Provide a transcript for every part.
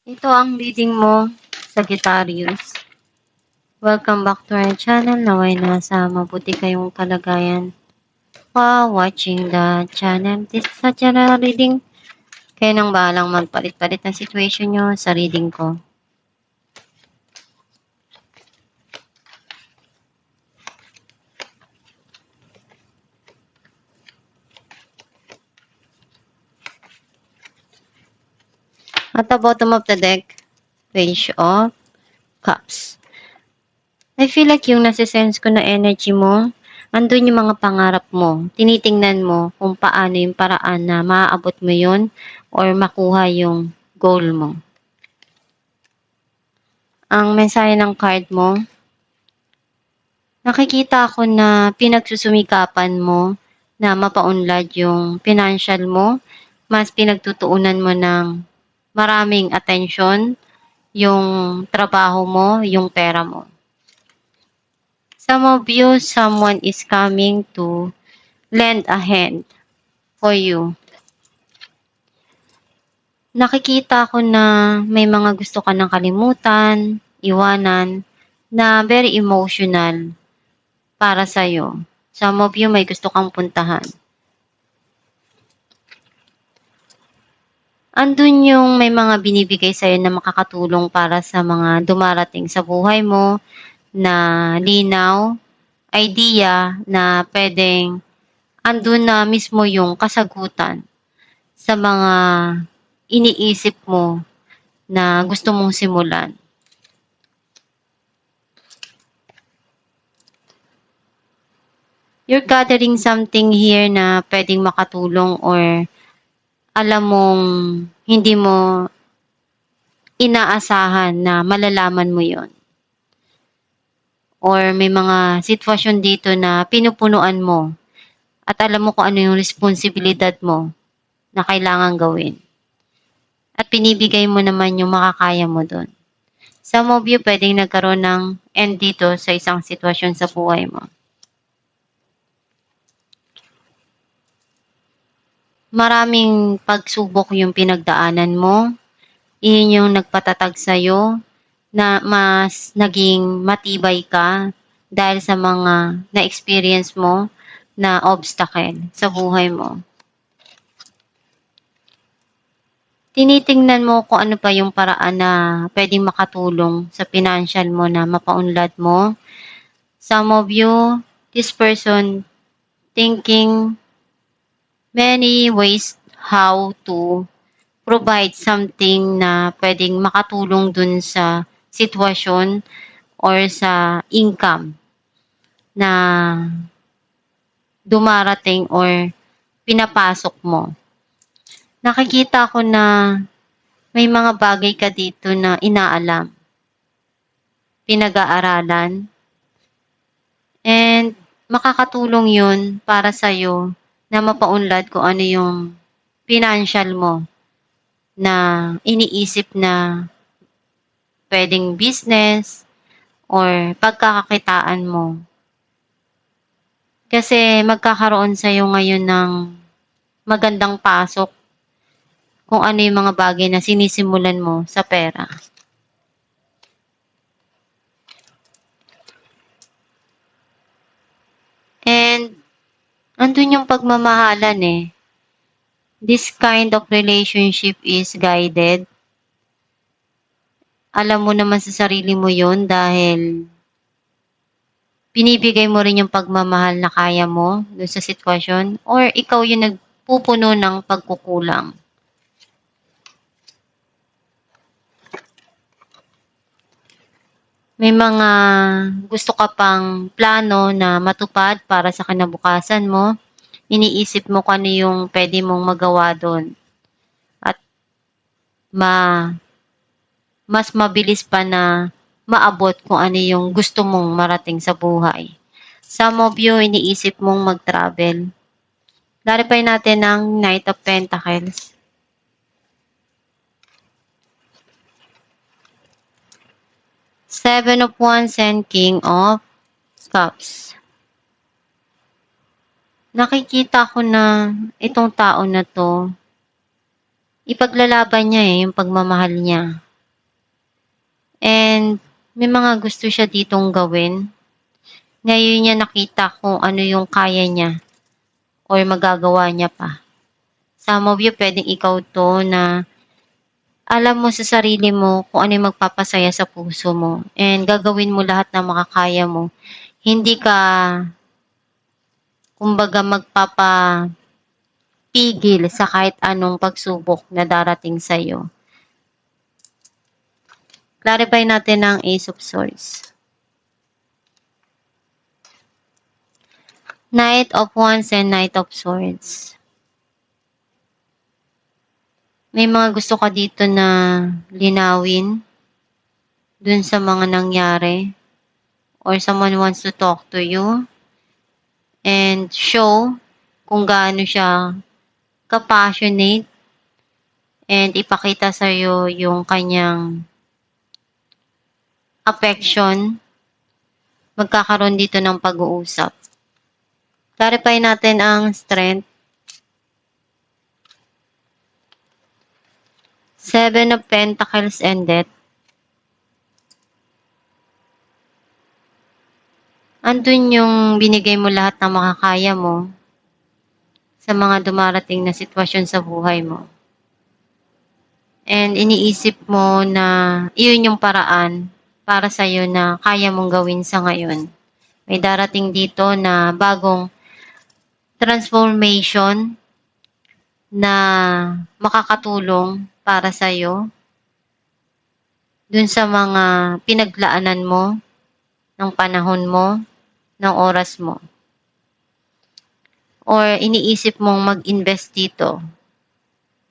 Ito ang reading mo, Sagittarius. Welcome back to our channel. Naway nasa mabuti kayong kalagayan while watching the channel. This is a general reading. Kayo nang bahalang magpalit-palit ng situation nyo sa reading ko. At the bottom of the deck, Page of Cups. I feel like yung nasa-sense ko na energy mo, andun yung mga pangarap mo. Tinitingnan mo kung paano yung paraan na maaabot mo yun or makuha yung goal mo. Ang mensahe ng card mo, nakikita ko na pinagsusumikapan mo na mapaunlad yung financial mo, mas pinagtutuunan mo ng maraming atensyon, yung trabaho mo, yung pera mo. Some of you, someone is coming to lend a hand for you. Nakikita ko na may mga gusto ka ng kalimutan, iwanan, na very emotional para sa'yo. Some of you may gusto kang puntahan. Andun yung may mga binibigay sa'yo na makakatulong para sa mga dumarating sa buhay mo na linaw, idea na pwedeng andun na mismo yung kasagutan sa mga iniisip mo na gusto mong simulan. You're gathering something here na pwedeng makatulong or alam mong hindi mo inaasahan na malalaman mo yon. Or may mga sitwasyon dito na pinupunuan mo at alam mo kung ano yung responsibilidad mo na kailangan gawin. At pinibigay mo naman yung makakaya mo doon. Some of you pwedeng nagkaroon ng end dito sa isang sitwasyon sa buhay mo. Maraming pagsubok yung pinagdaanan mo. Iyon yung nagpatatag sa'yo na mas naging matibay ka dahil sa mga na-experience mo na obstacle sa buhay mo. Tinitingnan mo kung ano pa yung paraan na pwedeng makatulong sa financial mo na mapaunlad mo. Some of you, this person thinking many ways how to provide something na pwedeng makatulong dun sa sitwasyon or sa income na dumarating or pinapasok mo. Nakikita ko na may mga bagay ka dito na inaalam, pinag-aaralan, and makakatulong yun para sa'yo na mapaunlad kung ano yung financial mo na iniisip na pwedeng business or pagkakakitaan mo. Kasi magkakaroon sa'yo ngayon ng magandang pasok kung ano yung mga bagay na sinisimulan mo sa pera. And andun yung pagmamahalan eh. This kind of relationship is guided. Alam mo naman sa sarili mo yun dahil binibigay mo rin yung pagmamahal na kaya mo doon sa sitwasyon or ikaw yung nagpupuno ng pagkukulang. May mga gusto ka pang plano na matupad para sa kinabukasan mo. Iniisip mo kung ano yung pwede mong magawa doon. At mas mabilis pa na maabot kung ano yung gusto mong marating sa buhay. Some of you, iniisip mong mag-travel. Clarify natin ang Knight of Pentacles. Seven of Wands and King of Cups. Nakikita ko na itong tao na to, ipaglalaban niya yung pagmamahal niya. And may mga gusto siya ditong gawin. Ngayon niya nakita kung ano yung kaya niya or magagawa niya pa. Some of you, pwedeng ikaw to na alam mo sa sarili mo kung ano yung magpapasaya sa puso mo. And gagawin mo lahat na makakaya mo. Hindi ka, kumbaga, magpapapigil sa kahit anong pagsubok na darating sa'yo. Clarify natin ang Ace of Swords. Knight of Wands and Knight of Swords. May mga gusto ka dito na linawin dun sa mga nangyari, or someone wants to talk to you and show kung gaano siya ka-passionate and ipakita sa'yo yung kanyang affection. Magkakaroon dito ng pag-uusap. Clarify natin ang strength. Seven of Pentacles and Death. Andun yung binigay mo lahat ng makakaya mo sa mga dumarating na sitwasyon sa buhay mo. And iniisip mo na iyon yung paraan para sa'yo na kaya mong gawin sa ngayon. May darating dito na bagong transformation na makakatulong para sa'yo dun sa mga pinaglaanan mo, ng panahon mo, ng oras mo. Or iniisip mong mag-invest dito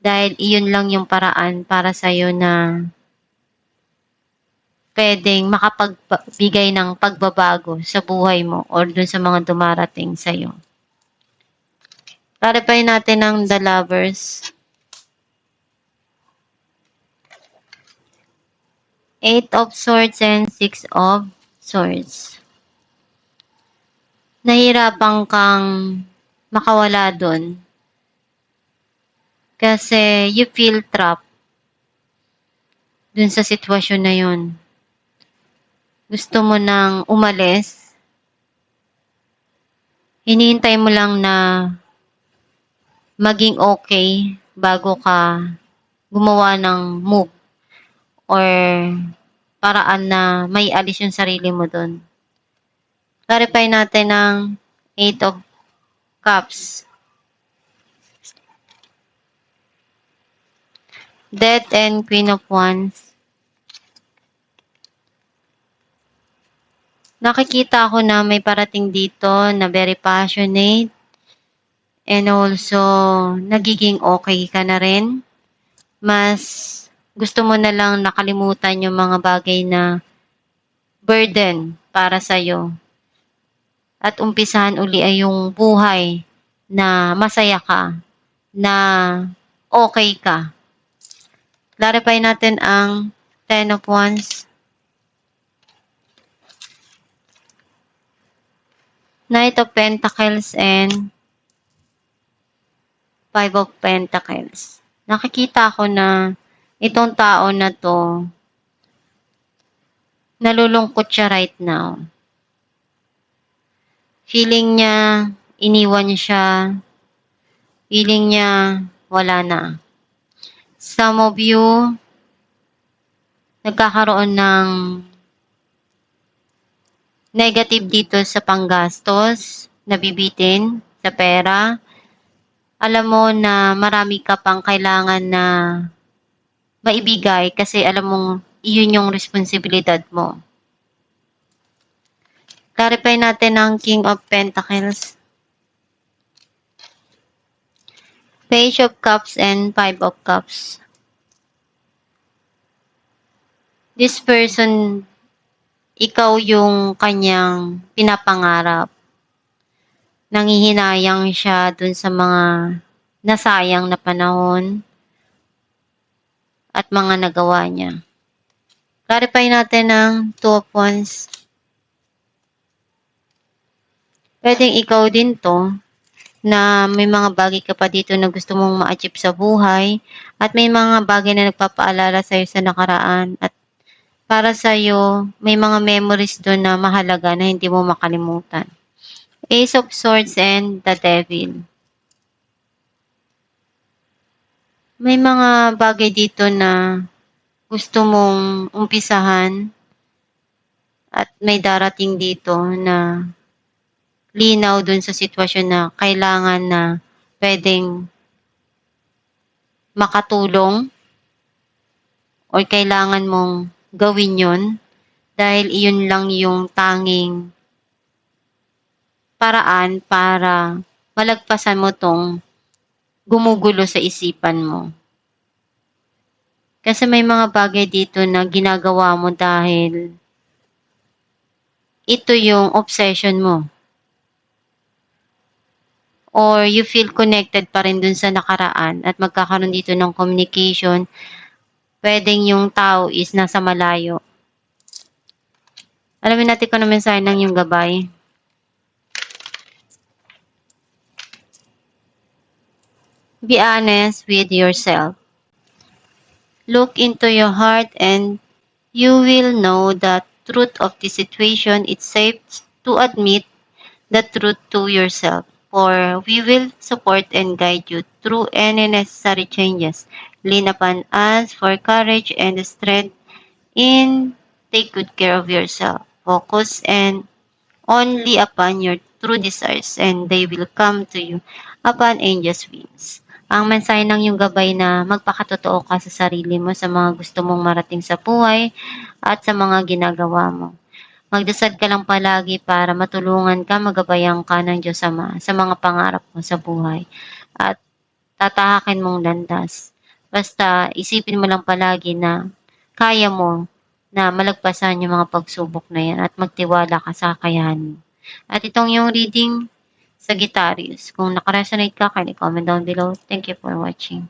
dahil iyon lang yung paraan para sa'yo na pwedeng makapagbigay ng pagbabago sa buhay mo or dun sa mga dumarating sa'yo. Clarify natin ang The Lovers. Eight of Swords and Six of Swords. Nahirapan kang makawala dun kasi you feel trapped dun sa sitwasyon na yun. Gusto mo nang umalis. Hinihintay mo lang na maging okay bago ka gumawa ng move or paraan na may alis yung sarili mo dun. Clarify natin ang Eight of Cups. Death and Queen of Wands. Nakikita ko na may parating dito na very passionate and also nagiging okay ka na rin. Mas gusto mo na lang nakalimutan yung mga bagay na burden para sa'yo. At umpisahan uli ay yung buhay na masaya ka, na okay ka. Clarify natin ang Ten of Wands. Knight of Pentacles and Five of Pentacles. Nakikita ko na itong tao na to, nalulungkot siya right now. Feeling niya, iniwan siya. Feeling niya, wala na. Some of you, nagkakaroon ng negative dito sa panggastos, nabibitin sa pera. Alam mo na marami ka pang kailangan na maibigay kasi alam mong iyon yung responsibilidad mo. Clarify natin ang King of Pentacles. Page of Cups and Five of Cups. This person, ikaw yung kanyang pinapangarap. Nanghihinayang siya dun sa mga nasayang na panahon at mga nagawa niya. Clarify natin ang Two of Wands. Pwedeng ikaw din to na may mga bagay ka pa dito na gusto mong ma-achieve sa buhay at may mga bagay na nagpapaalala sa'yo sa nakaraan at para sa'yo, may mga memories doon na mahalaga na hindi mo makalimutan. Ace of Swords and the Devil. May mga bagay dito na gusto mong umpisahan at may darating dito na linaw dun sa sitwasyon na kailangan na pwedeng makatulong o kailangan mong gawin yon dahil iyon lang yung tanging paraan para malagpasan mo tong gumugulo sa isipan mo. Kasi may mga bagay dito na ginagawa mo dahil ito yung obsession mo. Or you feel connected pa rin dun sa nakaraan at magkakaroon dito ng communication. Pwedeng yung tao is nasa malayo. Alamin natin kung ano mensahe ng yung gabay. Be honest with yourself. Look into your heart and you will know the truth of the situation. It's safe to admit the truth to yourself, for we will support and guide you through any necessary changes. Lean upon us for courage and strength in take good care of yourself. Focus and only upon your true desires and they will come to you upon angels' wings. Ang mensahe ng iyong gabay na magpakatotoo ka sa sarili mo sa mga gusto mong marating sa buhay at sa mga ginagawa mo. Magdasal ka lang palagi para matulungan ka, magabayan ka ng Diyos Ama sa mga pangarap mo sa buhay at tatahakin mong landas. Basta isipin mo lang palagi na kaya mo na malagpasan yung mga pagsubok na yan at magtiwala ka sa kakayahan mo. At itong yung reading Sagittarius. Kung nakaresonate ka, kindly comment down below. Thank you for watching.